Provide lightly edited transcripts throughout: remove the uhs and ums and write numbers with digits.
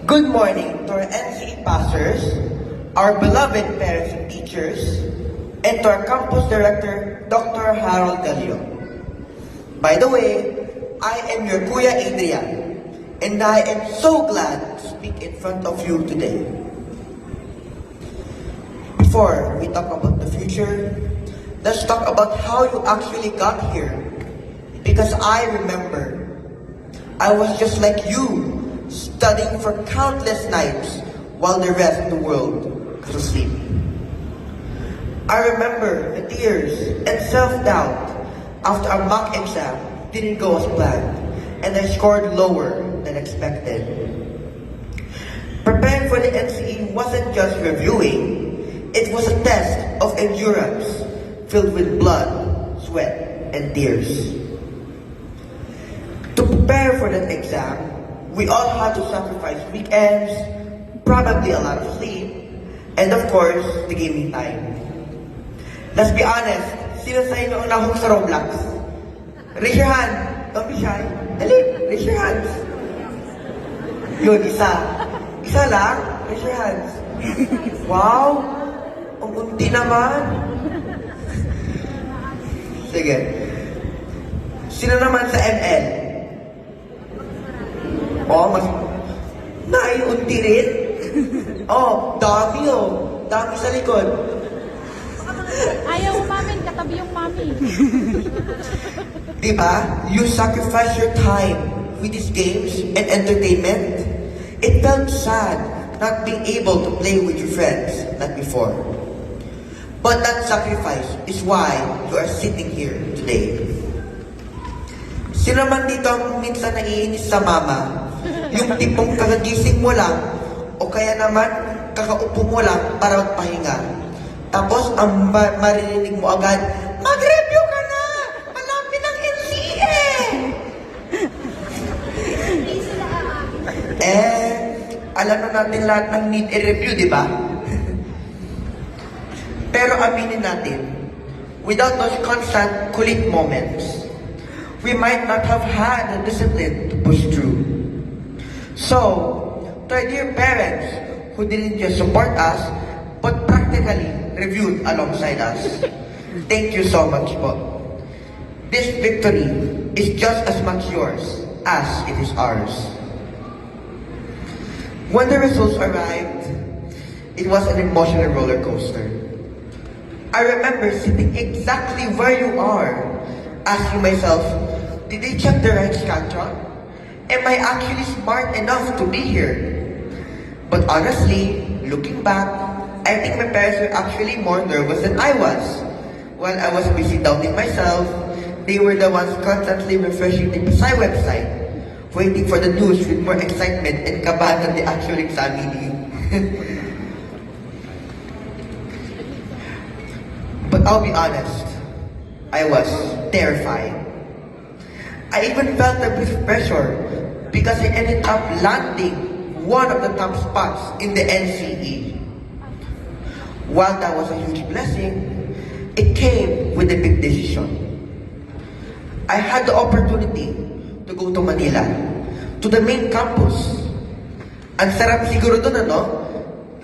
Good morning to our NCE pastors, our beloved parents and teachers, and to our campus director, Dr. Harold Galio. By the way, I am your Kuya Adrian, and I am so glad to speak in front of you today. Before we talk about the future, let's talk about how you actually got here. Because I remember, I was just like you, studying for countless nights while the rest of the world was asleep. I remember the tears and self-doubt after a mock exam didn't go as planned and I scored lower than expected. Preparing for the NCE wasn't just reviewing, it was a test of endurance filled with blood, sweat, and tears. To prepare for that exam, we all had to sacrifice weekends, probably a lot of sleep, and of course, the gaming time. Let's be honest, sino sa inyo ang nahuli sa Roblox? Raise your hand. Don't be shy. Dali, raise your hands. Yun, isa. Isa lang? Raise your hands. Wow! Ang unti naman. Sige. Sino naman sa ML? Oh, mas naiunti rin. Oh, dami oh. Dami sa likod. Ayaw umamin, katabi yung mami. Diba? You sacrifice your time with these games and entertainment. It felt sad not being able to play with your friends like before. But that sacrifice is why you are sitting here today. Sino man dito ang minsan naiinis sa mama? Yung tipong kakagising mo lang o kaya naman kakaupo mo lang para magpahinga. Tapos ang maririnig mo agad, mag-review ka na! Malapit ng NCE! Alam na natin lahat ng need i-review, di ba? Pero aminin natin, without those constant kulit moments, we might not have had the discipline to push through. So, to our dear parents who didn't just support us, but practically reviewed alongside us, thank you so much po. This victory is just as much yours as it is ours. When the results arrived, it was an emotional roller coaster. I remember sitting exactly where you are, asking myself, did they check the right scantron? Am I actually smart enough to be here? But honestly, looking back, I think my parents were actually more nervous than I was. While I was busy doubting myself, they were the ones constantly refreshing the PSI website, waiting for the news with more excitement and kabahan than the actual examining. But I'll be honest, I was terrified. I even felt a bit of pressure because I ended up landing one of the top spots in the NCE. While that was a huge blessing, it came with a big decision. I had the opportunity to go to Manila, to the main campus. Ang sarap siguro doon, ano?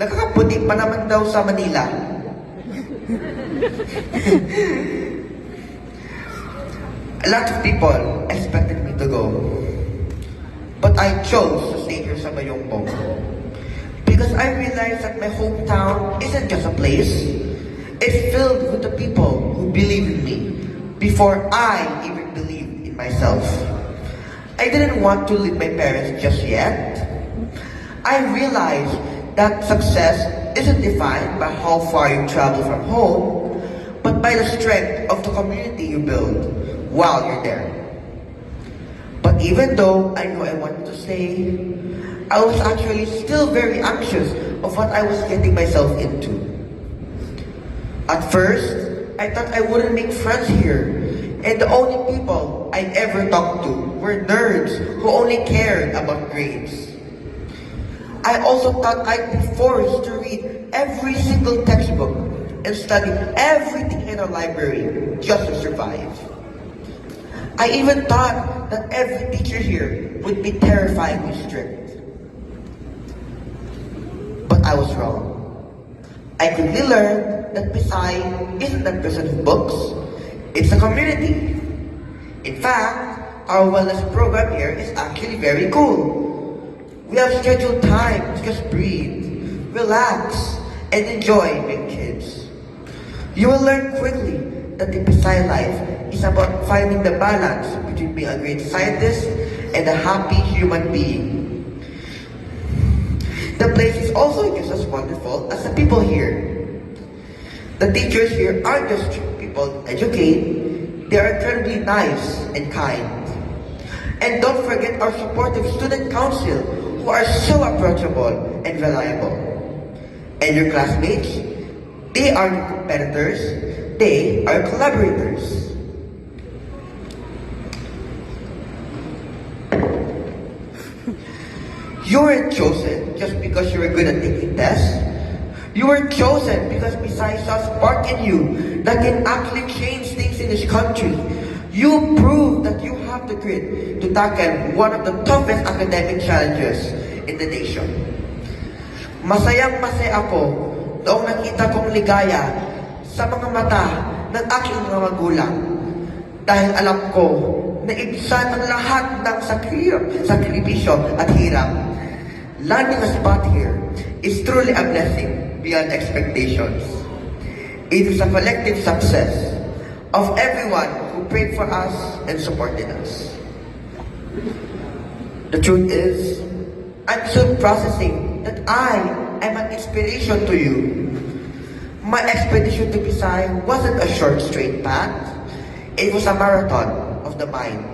Nakakaputi pa naman daw sa Manila. A lot of people expected me to go. But I chose to stay here sa Bayongpong. Because I realized that my hometown isn't just a place. It's filled with the people who believe in me before I even believed in myself. I didn't want to leave my parents just yet. I realized that success isn't defined by how far you travel from home, but by the strength of the community you build while you're there. But even though I knew I wanted to stay, I was actually still very anxious of what I was getting myself into. At first, I thought I wouldn't make friends here, and the only people I'd ever talked to were nerds who only cared about grades. I also thought I'd be forced to read every single textbook and study everything in a library just to survive. I even thought that every teacher here would be terrifyingly strict. But I was wrong. I quickly learned that Pisay isn't a prison of books, it's a community. In fact, our wellness program here is actually very cool. We have scheduled time to just breathe, relax, and enjoy being kids. You will learn quickly that the Pisay life is about finding the balance between being a great scientist and a happy human being. The place is also just as wonderful as the people here. The teachers here aren't just people to educate, they are incredibly nice and kind. And don't forget our supportive student council who are so approachable and reliable. And your classmates, they are your competitors, they are collaborators. You weren't chosen just because you were good at taking tests. You were chosen because besides a spark in you that can actually change things in this country, you proved that you have the grit to tackle one of the toughest academic challenges in the nation. Masayang-masaya ako noong nakita kong ligaya sa mga mata ng aking mga magulang dahil alam ko na ibsan ang lahat ng sakripisyo at hirap. Landing a spot here is truly a blessing beyond expectations. It is a collective success of everyone who prayed for us and supported us. The truth is, I'm still processing that I am an inspiration to you. My expedition to Pisay wasn't a short straight path. It was a marathon of the mind.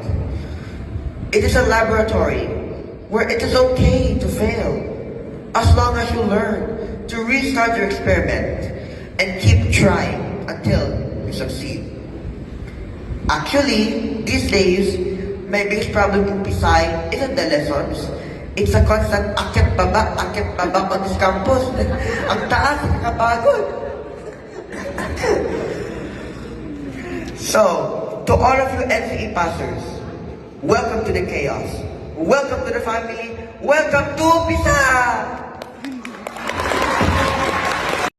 It is a laboratory where it is okay to fail as long as you learn to restart your experiment and keep trying until you succeed. Actually, these days, my biggest problem in Pisay isn't the lessons. It's a constant akyat baba on this campus. Ang taas, nakapagod. So, to all of you NCE passers, welcome to the chaos. Welcome to the family. Welcome to Pisay!